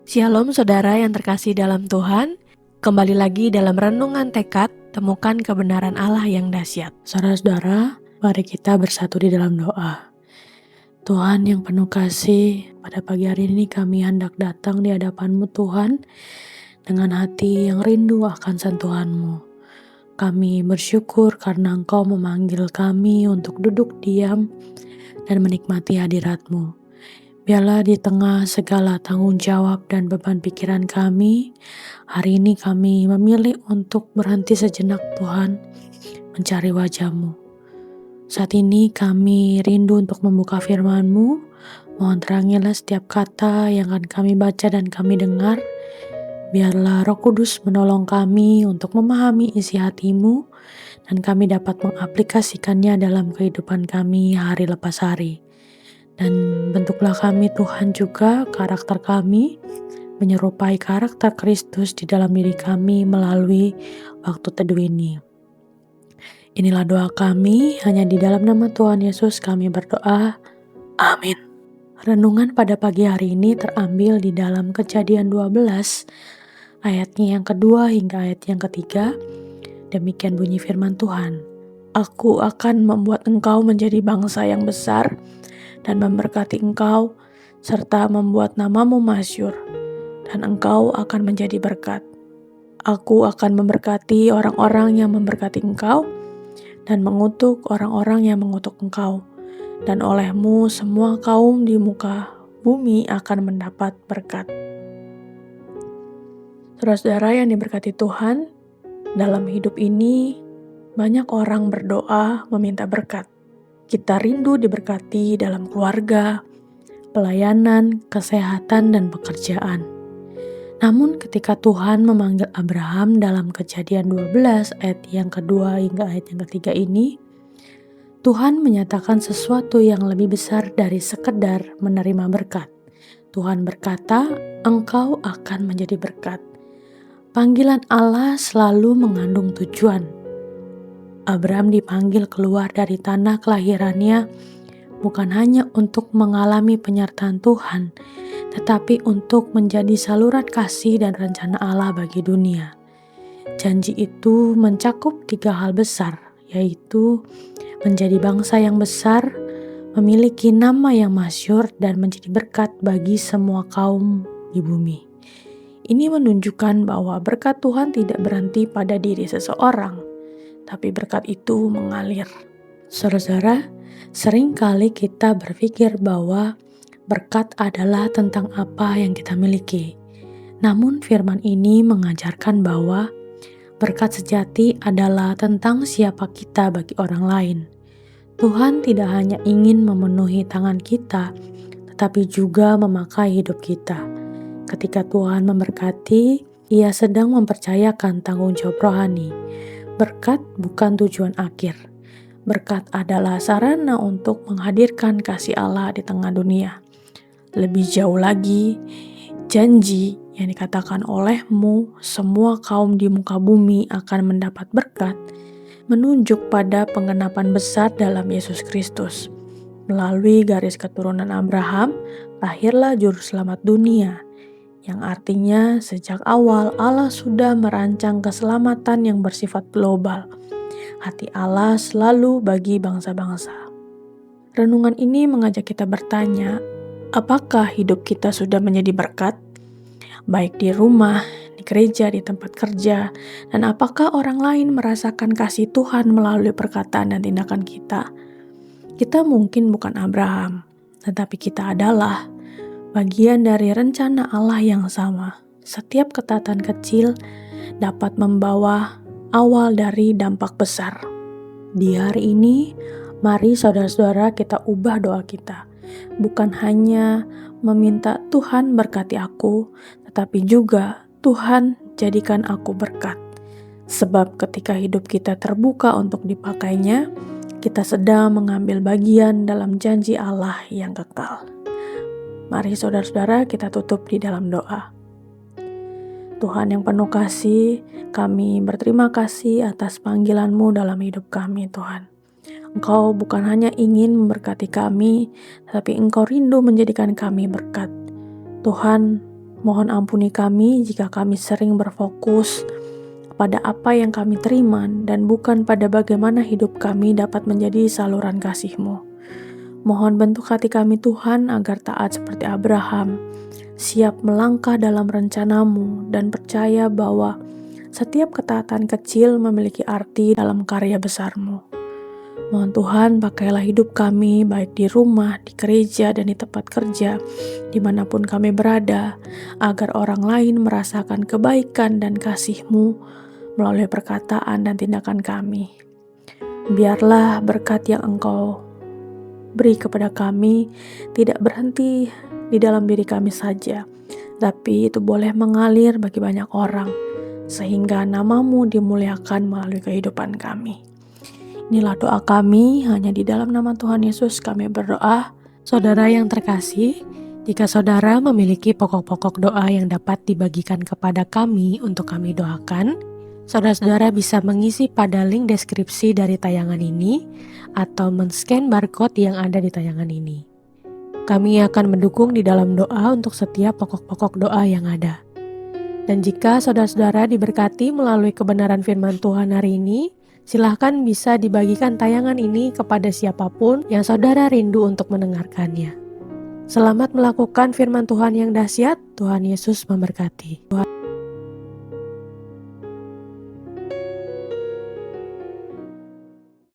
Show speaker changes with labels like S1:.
S1: Shalom saudara yang terkasih dalam Tuhan, kembali lagi dalam renungan tekad, temukan kebenaran Allah yang dahsyat.
S2: Saudara-saudara, mari kita bersatu di dalam doa. Tuhan yang penuh kasih, pada pagi hari ini kami hendak datang di hadapan-Mu Tuhan, dengan hati yang rindu akan sentuhan-Mu. Kami bersyukur karena Engkau memanggil kami untuk duduk diam dan menikmati hadirat-Mu. Biarlah di tengah segala tanggung jawab dan beban pikiran kami, hari ini kami memilih untuk berhenti sejenak Tuhan, mencari wajah-Mu. Saat ini kami rindu untuk membuka firman-Mu. Mohon terangilah setiap kata yang akan kami baca dan kami dengar. Biarlah Roh Kudus menolong kami untuk memahami isi hati-Mu dan kami dapat mengaplikasikannya dalam kehidupan kami hari lepas hari. Dan bentuklah kami Tuhan juga karakter kami menyerupai karakter Kristus di dalam diri kami melalui waktu teduh ini. Inilah doa kami, hanya di dalam nama Tuhan Yesus kami berdoa. Amin. Renungan pada pagi hari ini terambil di dalam Kejadian 12, ayatnya yang kedua hingga ayat yang ketiga. Demikian bunyi firman Tuhan. Aku akan membuat engkau menjadi bangsa yang besar dan memberkati engkau, serta membuat namamu masyhur, dan engkau akan menjadi berkat. Aku akan memberkati orang-orang yang memberkati engkau, dan mengutuk orang-orang yang mengutuk engkau, dan olehmu semua kaum di muka bumi akan mendapat berkat. Saudara-saudara yang diberkati Tuhan, dalam hidup ini banyak orang berdoa meminta berkat. Kita rindu diberkati dalam keluarga, pelayanan, kesehatan, dan pekerjaan. Namun ketika Tuhan memanggil Abraham dalam Kejadian 12 ayat yang kedua hingga ayat yang ketiga ini, Tuhan menyatakan sesuatu yang lebih besar dari sekedar menerima berkat. Tuhan berkata, engkau akan menjadi berkat. Panggilan Allah selalu mengandung tujuan. Abraham dipanggil keluar dari tanah kelahirannya bukan hanya untuk mengalami penyertaan Tuhan, tetapi untuk menjadi saluran kasih dan rencana Allah bagi dunia. Janji itu mencakup 3 hal besar, yaitu menjadi bangsa yang besar, memiliki nama yang masyhur, dan menjadi berkat bagi semua kaum di bumi. Ini menunjukkan bahwa berkat Tuhan tidak berhenti pada diri seseorang, tapi berkat itu mengalir. Saudara-saudara, seringkali kita berpikir bahwa berkat adalah tentang apa yang kita miliki. Namun firman ini mengajarkan bahwa berkat sejati adalah tentang siapa kita bagi orang lain. Tuhan tidak hanya ingin memenuhi tangan kita, tetapi juga memakai hidup kita. Ketika Tuhan memberkati, Ia sedang mempercayakan tanggung jawab rohani. Berkat bukan tujuan akhir. Berkat adalah sarana untuk menghadirkan kasih Allah di tengah dunia. Lebih jauh lagi, janji yang dikatakan olehmu semua kaum di muka bumi akan mendapat berkat menunjuk pada penggenapan besar dalam Yesus Kristus. Melalui garis keturunan Abraham, lahirlah juru selamat dunia, yang artinya sejak awal Allah sudah merancang keselamatan yang bersifat global. Hati Allah selalu bagi bangsa-bangsa. Renungan ini mengajak kita bertanya, apakah hidup kita sudah menjadi berkat? Baik di rumah, di gereja, di tempat kerja, dan apakah orang lain merasakan kasih Tuhan melalui perkataan dan tindakan kita? Kita mungkin bukan Abraham, tetapi kita adalah bagian dari rencana Allah yang sama. Setiap ketatan kecil dapat membawa awal dari dampak besar. Di hari ini, mari saudara-saudara kita ubah doa kita. Bukan hanya meminta Tuhan berkati aku, tetapi juga Tuhan jadikan aku berkat. Sebab ketika hidup kita terbuka untuk dipakainya, kita sedang mengambil bagian dalam janji Allah yang kekal. Mari saudara-saudara kita tutup di dalam doa. Tuhan yang penuh kasih, kami berterima kasih atas panggilan-Mu dalam hidup kami Tuhan. Engkau bukan hanya ingin memberkati kami, tapi Engkau rindu menjadikan kami berkat. Tuhan, Mohon ampuni kami jika kami sering berfokus pada apa yang kami terima dan bukan pada bagaimana hidup kami dapat menjadi saluran kasih-Mu. Mohon bentuk hati kami Tuhan agar taat seperti Abraham, siap melangkah dalam rencana-Mu dan percaya bahwa setiap ketaatan kecil memiliki arti dalam karya besar-Mu. Mohon Tuhan pakailah hidup kami baik di rumah, di gereja, dan di tempat kerja, dimanapun kami berada, agar orang lain merasakan kebaikan dan kasih-Mu melalui perkataan dan tindakan kami. Biarlah berkat yang Engkau beri kepada kami tidak berhenti di dalam diri kami saja, tapi itu boleh mengalir bagi banyak orang, sehingga nama-Mu dimuliakan melalui kehidupan kami. Inilah doa kami, hanya di dalam nama Tuhan Yesus kami berdoa.
S1: Saudara yang terkasih, jika saudara memiliki pokok-pokok doa yang dapat dibagikan kepada kami untuk kami doakan, saudara-saudara bisa mengisi pada link deskripsi dari tayangan ini atau men-scan barcode yang ada di tayangan ini. Kami akan mendukung di dalam doa untuk setiap pokok-pokok doa yang ada. Dan jika saudara-saudara diberkati melalui kebenaran firman Tuhan hari ini, silahkan bisa dibagikan tayangan ini kepada siapapun yang saudara rindu untuk mendengarkannya. Selamat melakukan firman Tuhan yang dahsyat. Tuhan Yesus memberkati.